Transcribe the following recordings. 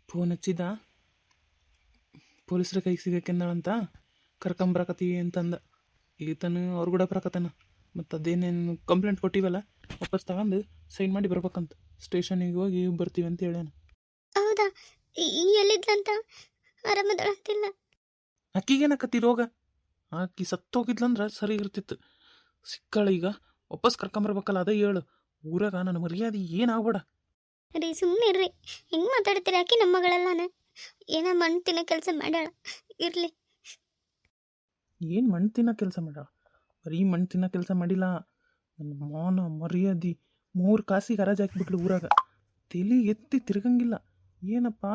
Phone ಹಚ್ಚಿದ ಪೊಲೀಸ್ರ ಕೈಗೆ ಸಿಗಕ್ಕೆಂದಳಂತ ಕರ್ಕೊಂಬರಕತ್ತೀವಿ ಅಂತಂದ. ಈತನು ಅವ್ರು ಕೂಡ ಬರಕತ್ತಾನ. ಮತ್ತು ಅದೇನೇನು ಕಂಪ್ಲೇಂಟ್ ಕೊಟ್ಟಿವಲ್ಲ ವಾಪಸ್ ತಗೊಂಡು ಸೈನ್ ಮಾಡಿ ಬರ್ಬೇಕಂತ. ಸ್ಟೇಷನಿಗೆ ಹೋಗಿ ಬರ್ತೀವಿ ಅಂತ ಹೇಳ್ಯಾನ. ಹೌದಾ? ಎಲ್ಲಿದ್ಲಂತ? ಆರಾಮದಳಂತಿಲ್ಲ? ಅಕ್ಕಿಗೇನಕತ್ತಿ ರೋಗ? ಆಕಿ ಸತ್ತೋಗಿದ್ಲಂದ್ರೆ ಸರಿ ಇರ್ತಿತ್ತು. ಸಿಕ್ಕಳ ಈಗ ವಾಪಸ್ ಕರ್ಕೊಂಬರ್ಬೇಕಲ್ಲ, ಅದೇ ಹೇಳು. ಊರಾಗ ನನ್ನ ಮರ್ಯಾದೆ ಏನಾಗ್ಬೇಡ. ರೀ ಸುಮ್ಮನೆ ಇರ್ರಿ, ಹೆಂಗೆ ಮಾತಾಡ್ತೀರಿ? ಆಕಿ ನಮ್ಮ ಮಗಳಲ್ಲಾನ? ಏನೋ ಮಣ್ಣು ತಿನ್ನೋ ಕೆಲಸ ಮಾಡ್ಯಾಳ. ಇರಲಿ. ಏನು ಮಣ್ಣು ತಿನ್ನೋ ಕೆಲಸ ಮಾಡ? ಬರೀ ಮಣ್ಣು ತಿನ್ನೋ ಕೆಲಸ ಮಾಡಿಲ್ಲ. ನನ್ನ ಮಾನ ಮರ್ಯಾದೆ 3 ಕಾಸಿಗೆ ಹರಾಜು ಹಾಕಿಬಿಟ್ಲು ಊರಾಗ. ತಲೆ ಎತ್ತಿ ತಿರ್ಗಂಗಿಲ್ಲ. ಏನಪ್ಪ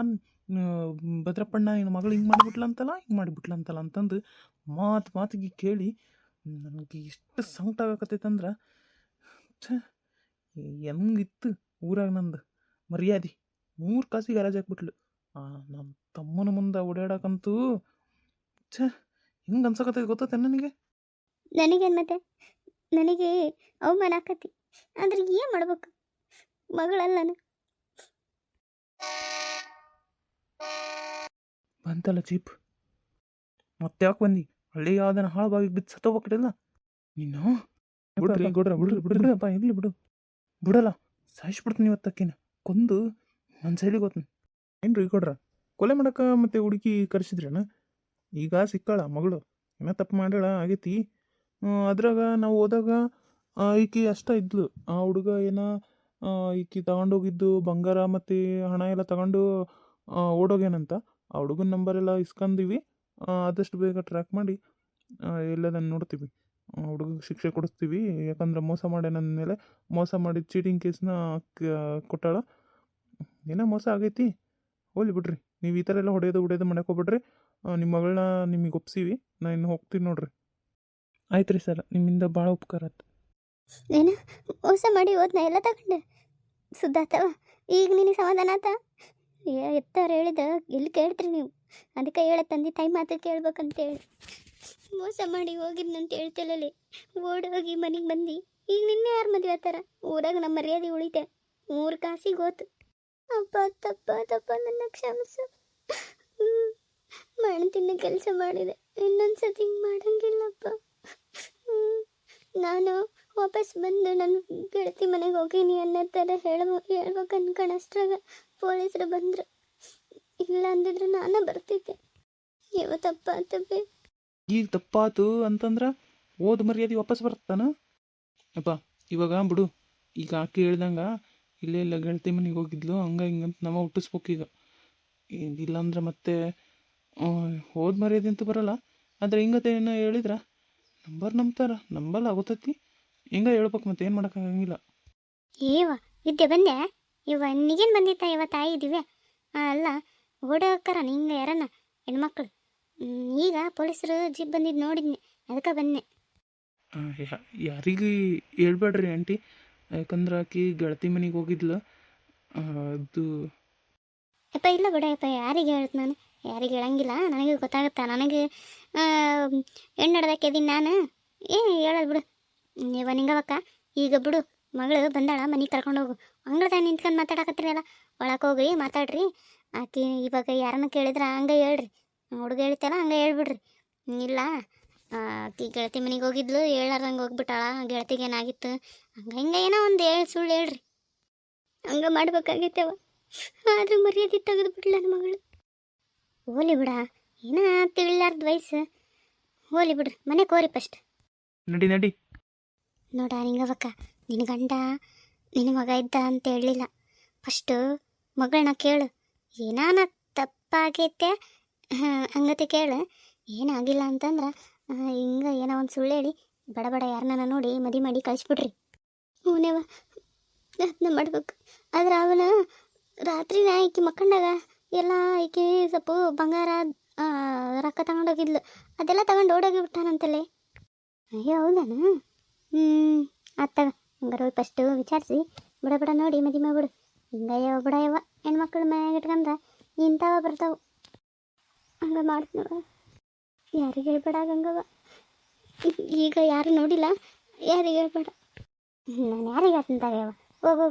ಭದ್ರಪ್ಪಣ್ಣ ನಿನ್ನ ಮಗಳು ಹಿಂಗೆ ಮಾಡಿಬಿಟ್ಲಂತಲ್ಲ ಅಂತಂದು ಮಾತಿಗೆ ಕೇಳಿ ನನಗೆ ಎಷ್ಟು ಸಂಕಟ ಆಗಕತ್ತೈತಂದ್ರೆ, ಹೆಂಗಿತ್ತು ಊರಾಗ ನಂದು ಮರ್ಯಾದೆ. 3 ಕಾಸಿಗೆ ಹರಾಜು ಹಾಕ್ಬಿಟ್ಲು. ನಮ್ಮ ತಮ್ಮನ ಮುಂದೆ ಓಡಾಡಕಂತೂ ಹೆಂಗೆ ಅನ್ಸಕತ್ತೈತೆ ಗೊತ್ತೈತೆ ನನಗೆ. ನನಗೇನು ಮತ್ತೆ? ನನಗೆ ಅವಮಾನ ಆಕತಿ. ಆದ್ರೆ ಏನು ಮಾಡ್ಬೇಕು? ಮಗಳಲ್ಲನ. ಬಂತಲ್ಲ ಚೀಪ್, ಮತ್ತೆ ಯಾಕೆ ಬಂದು ಹಳ್ಳಿ ಯಾವ್ದನ ಹಾಳು ಬಾವಿಗೆ ಬಿದ್ದು ಸತ್ತೋಗ್ಬಿಟ್ಟಿಲ್ಲ ನೀನು. ಬಿಡ್ರಪ್ಪ, ಇರಲಿ ಬಿಡು. ಬಿಡಲ್ಲ, ಸಾಯಿಸ್ಬಿಡ್ತೀನಿ ಇವತ್ತಕ್ಕಿನ ಕೊಂದು ನನ್ನ ಸೈಲಿಗೆ ಹೋಗ್ತೀನಿ. ಏನು ರೀ ಕೊಡ್ರ ಕೊಲೆ ಮಾಡಕ್ಕೆ ಮತ್ತೆ ಹುಡುಗಿ ಕರೆಸಿದ್ರೇನ? ಈಗ ಸಿಕ್ಕಾಳ ಮಗಳು, ಏನೋ ತಪ್ಪು ಮಾಡ್ಯಾಳ ಆಗೈತಿ. ಅದ್ರಾಗ ನಾವು ಹೋದಾಗ ಈಕಿ ಅಷ್ಟ ಇದ್ಲು. ಆ ಹುಡುಗ ಏನೋ ಈಕಿ ತಗೊಂಡೋಗಿದ್ದು ಬಂಗಾರ ಮತ್ತು ಹಣ ಎಲ್ಲ ತಗೊಂಡು ಓಡೋಗೇನಂತ. ಆ ಹುಡುಗನ ನಂಬರ್ ಎಲ್ಲ ಇಸ್ಕೊಂಡಿವಿ. ಆದಷ್ಟು ಬೇಗ ಟ್ರ್ಯಾಕ್ ಮಾಡಿ ಎಲ್ಲದನ್ನು ನೋಡ್ತೀವಿ. ಹುಡುಗಗೆ ಶಿಕ್ಷೆ ಕೊಡಿಸ್ತೀವಿ. ಯಾಕಂದ್ರೆ ಮೋಸ ಮಾಡಿ ನನ್ನ ಮೇಲೆ ಮೋಸ ಮಾಡಿ ಚೀಟಿಂಗ್ ಕೇಸ್ನ ಕೊಟ್ಟಾಳ. ಏನೋ ಮೋಸ ಆಗೈತಿ, ಹೋಗ್ಲಿ ಬಿಡ್ರಿ. ನೀವು ಈ ಥರ ಎಲ್ಲ ಹೊಡೆಯೋದು ಮಾಡಕ್ಕೆ ಹೋಗ್ಬಿಡ್ರಿ. ನಿಮ್ಮ ಮಗಳನ್ನ ನಿಮಗೆ ಒಪ್ಸೀವಿ. ನಾನು ಇನ್ನು ಹೋಗ್ತೀನಿ ನೋಡ್ರಿ. ಆಯ್ತು ರೀ ಸರ್, ನಿಮ್ಮಿಂದ ಭಾಳ ಉಪಕಾರ ಆಯ್ತು. ಏನು ಮೋಸ ಮಾಡಿ ಹೋದ್ನ ಎಲ್ಲ ತಗೊಂಡೆ ಸುದ್ದಾತವ? ಈಗ ನಿನಗೆ ಸಮಾಧಾನ ಆತ? ಎತ್ತಾರ ಹೇಳಿದ ಎಲ್ಲಿ ಕೇಳ್ತೀರಿ ನೀವು? ಅದಕ್ಕೆ ಹೇಳ ತಂದೆ ತಾಯಿ ಮಾತು ಕೇಳ್ಬೇಕಂತೇಳಿ ಮೋಸ ಮಾಡಿ ಹೋಗಿದ್ನಂತ ಹೇಳ್ತಿಲ್ಲಲ್ಲಿ. ಓಡೋಗಿ ಮನೆಗೆ ಬಂದು ಈಗ ನಿನ್ನೆ ಯಾರು ಮದುವೆ ಆತಾರ? ಊರಾಗ ನಮ್ಮ ಮರ್ಯಾದೆ ಉಳಿತೆ. 3 ಕಾಸಿಗೆ ಹೋತು. ಅಪ್ಪ ತಪ್ಪ ನನ್ನ ಕ್ಷಮಿಸು. ಮಣ್ಣು ತಿನ್ನೋ ಕೆಲಸ ಮಾಡಿದೆ. ಇನ್ನೊಂದ್ಸತಿ ಹಿಂಗೆ ಮಾಡಂಗಿಲ್ಲಪ್ಪ. ನಾನು ವಾಪಸ್ ಬಂದು ನನ್ನ ಗೆಳತಿ ಮನೆಗೆ ಹೋಗೀನಿ ಅನ್ನೋ ಥರ ಹೇಳ್ಬೇಕು ಅನ್ಕೊಂಡಷ್ಟ್ರಾಗ ಪೊಲೀಸರು ಬಂದರು. ಇಲ್ಲ ಅಂದಿದ್ರೆ ನಾನು ಬರ್ತಿದ್ದೆ. ಇವ ತಪ್ಪಾತಪ್ಪೆ. ಈಗ ತಪ್ಪಾತು ಅಂತಂದ್ರೆ ಓದ್ ಮರ್ಯಾದೆ ವಾಪಸ್ ಬರ್ತಾನ? ಅಪ್ಪ ಇವಾಗ ಬಿಡು. ಈಗ ಆಕೆ ಹೇಳ್ದಂಗೆ ಇಲ್ಲೇ ಇಲ್ಲ ಗೆಳತಿ ಮನೆಗೆ ಹೋಗಿದ್ಲು ಹಿಂಗಂತ ನಾವು ಹುಟ್ಟಿಸ್ಬೇಕೀಗ. ಇಲ್ಲಾಂದ್ರೆ ಮತ್ತೆ ಹೋದ ಮರ್ಯಾದೆ ಅಂತೂ ಬರೋಲ್ಲ. ಆದರೆ ಹಿಂಗತೆ ಏನೋ ಹೇಳಿದ್ರೆ ನಂಬ್ತಾರ, ನಂಬಲ್ಲ ಆಗುತ್ತೈತಿ. ಹಿಂಗೆ ಹೇಳ್ಬೇಕು, ಮತ್ತೆ ಏನು ಮಾಡೋಕ್ಕಾಗಂಗಿಲ್ಲ. ಏವ ಇದ್ದೆ ಬಂದೆ ಇವ ನಿಗೇನು ಬಂದಿತ್ತ ಇವ ತಾಯಿ ಇದ್ದೀವಿ ಅಲ್ಲ ಓಡೋಕ್ಕಾರ ನಿಂಗೆ ಯಾರನ್ನ ಹೆಣ್ಮಕ್ಳು. ಈಗ ಪೊಲೀಸರು ಜೀಪ್ ಬಂದಿದ್ದು ನೋಡಿದ್ನಿ, ಅದಕ್ಕೆ ಬಂದೆ. ಯಾರಿಗೆ ಹೇಳ್ಬೇಡ್ರಿ ಆಂಟಿ, ಯಾಕಂದ್ರೆ ಆಕಿ ಗೆಳತಿ ಮನೆಗೆ ಹೋಗಿದ್ಲು. ಅದು ಯಪ್ಪ ಇಲ್ಲ ಬಿಡಪ್ಪ, ಯಾರಿಗೆ ಹೇಳ್ತು ನಾನು? ಯಾರಿಗೆ ಹೇಳಂಗಿಲ್ಲ. ನನಗೆ ಗೊತ್ತಾಗುತ್ತಾ, ನನಗೆ ಹೆಣ್ಣು ಹಿಡ್ದಕ್ಕಿದ್ದೀನಿ ನಾನು. ಹೇಳಲ್ಲ ಬಿಡು. ಇವ ನಿಂಗವಕ್ಕ ಈಗ ಬಿಡು. ಮಗಳು ಬಂದಾಳ, ಮನೆಗೆ ಕರ್ಕೊಂಡೋಗು. ಅಂಗಳದಾಗ ನಿಂತ್ಕೊಂಡು ಮಾತಾಡಕತ್ತೀರಲ್ಲ, ಒಳಕ್ಕೆ ಹೋಗಿ ಮಾತಾಡ್ರಿ. ಆಕಿ ಇವಾಗ ಯಾರನ್ನ ಕೇಳಿದ್ರೆ ಹಂಗೆ ಹೇಳ್ರಿ. ಹುಡುಗ ಹೇಳ್ತಲ್ಲ ಹಂಗೆ ಹೇಳ್ಬಿಡ್ರಿ. ಇಲ್ಲ ಆಕಿ ಗೆಳತಿ ಮನೆಗೆ ಹೋಗಿದ್ಲು, ಹೇಳಾರ್ದಂಗೆ ಹೋಗ್ಬಿಟ್ಟಾಳ, ಗೆಳತಿಗೆ ಏನಾಗಿತ್ತು ಹಂಗೆ ಏನೋ ಒಂದು ಸುಳ್ಳು ಹೇಳ್ರಿ. ಹಂಗೆ ಮಾಡ್ಬೇಕಾಗೈತವ. ಆದ್ರೂ ಮರ್ಯಾದೆ ತೆಗೆದು ಬಿಡ್ಲ ನನ್ನ ಮಗಳು. ಹೋಲಿ ಬಿಡ, ಏನ ತಿಳಿಲಾರ್ದ ವಯಸ್ಸು. ಹೋಲಿ ಬಿಡ್ರಿ, ಮನೆ ಕೋರಿ ಫಸ್ಟ್. ನಡಿ ನೋಡ ನಿಂಗವಕ್ಕ, ನಿನ್ನ ಗಂಡ ನಿನ್ನ ಮಗ ಇದ್ದ ಅಂತ ಹೇಳಲಿಲ್ಲ. ಫಸ್ಟು ಮಗಳನ್ನ ಕೇಳು. ಏನಾನ ತಪ್ಪಾಗೈತೆ ಹಂಗತೆ ಕೇಳು. ಏನಾಗಿಲ್ಲ ಅಂತಂದ್ರೆ ಹಿಂಗೆ ಏನೋ ಒಂದು ಸುಳ್ಳು ಹೇಳಿ ಬಡ ಯಾರನ್ನ ನೋಡಿ ಮದುವೆ ಮಾಡಿ ಕಳಿಸ್ಬಿಡ್ರಿ. ಹೂನೇವ ಅದನ್ನ ಮಾಡ್ಬೇಕು. ಆದ್ರೆ ಅವನ ರಾತ್ರಿ ಈಕಿ ಮಕ್ಕಂಡಾಗ ಎಲ್ಲ ಈಕಿ ಸ್ವಲ್ಪ ಬಂಗಾರ ರೊಕ್ಕ ತಗೊಂಡೋಗಿದ್ಲು, ಅದೆಲ್ಲ ತಗೊಂಡು ಓಡೋಗಿ ಬಿಟ್ಟಾನಂತಲ್ಲೇ. ಅಯ್ಯೋ ಹೌದಾನ? ಆತ್ತಾಗ ಹಂಗಾರ ಫಸ್ಟು ವಿಚಾರಿಸಿ ಬಡ ನೋಡಿ ಮದುವೆ ಮಾಡ್ಬಿಡು. ಹಿಂಗಯ್ಯವ ಬಿಡಯವ, ಹೆಣ್ಮಕ್ಳು ಮನೆಯಾಗ ಇಟ್ಕೊಂಡ್ರೆ ಇಂಥವ ಬರ್ತಾವೆ. ಹಂಗೆ ಮಾಡ್ತೀನವ. ಯಾರಿಗೆ ಹೇಳ್ಬೇಡ ಗಂಗವ್ವ. ಈಗ ಯಾರು ನೋಡಿಲ್ಲ, ಯಾರಿಗೆ ಹೇಳ್ಬೇಡ. ನಾನು ಯಾರಿಗೆ ಹೇಳ್ತಂತಾಗವ. ಹೋಗು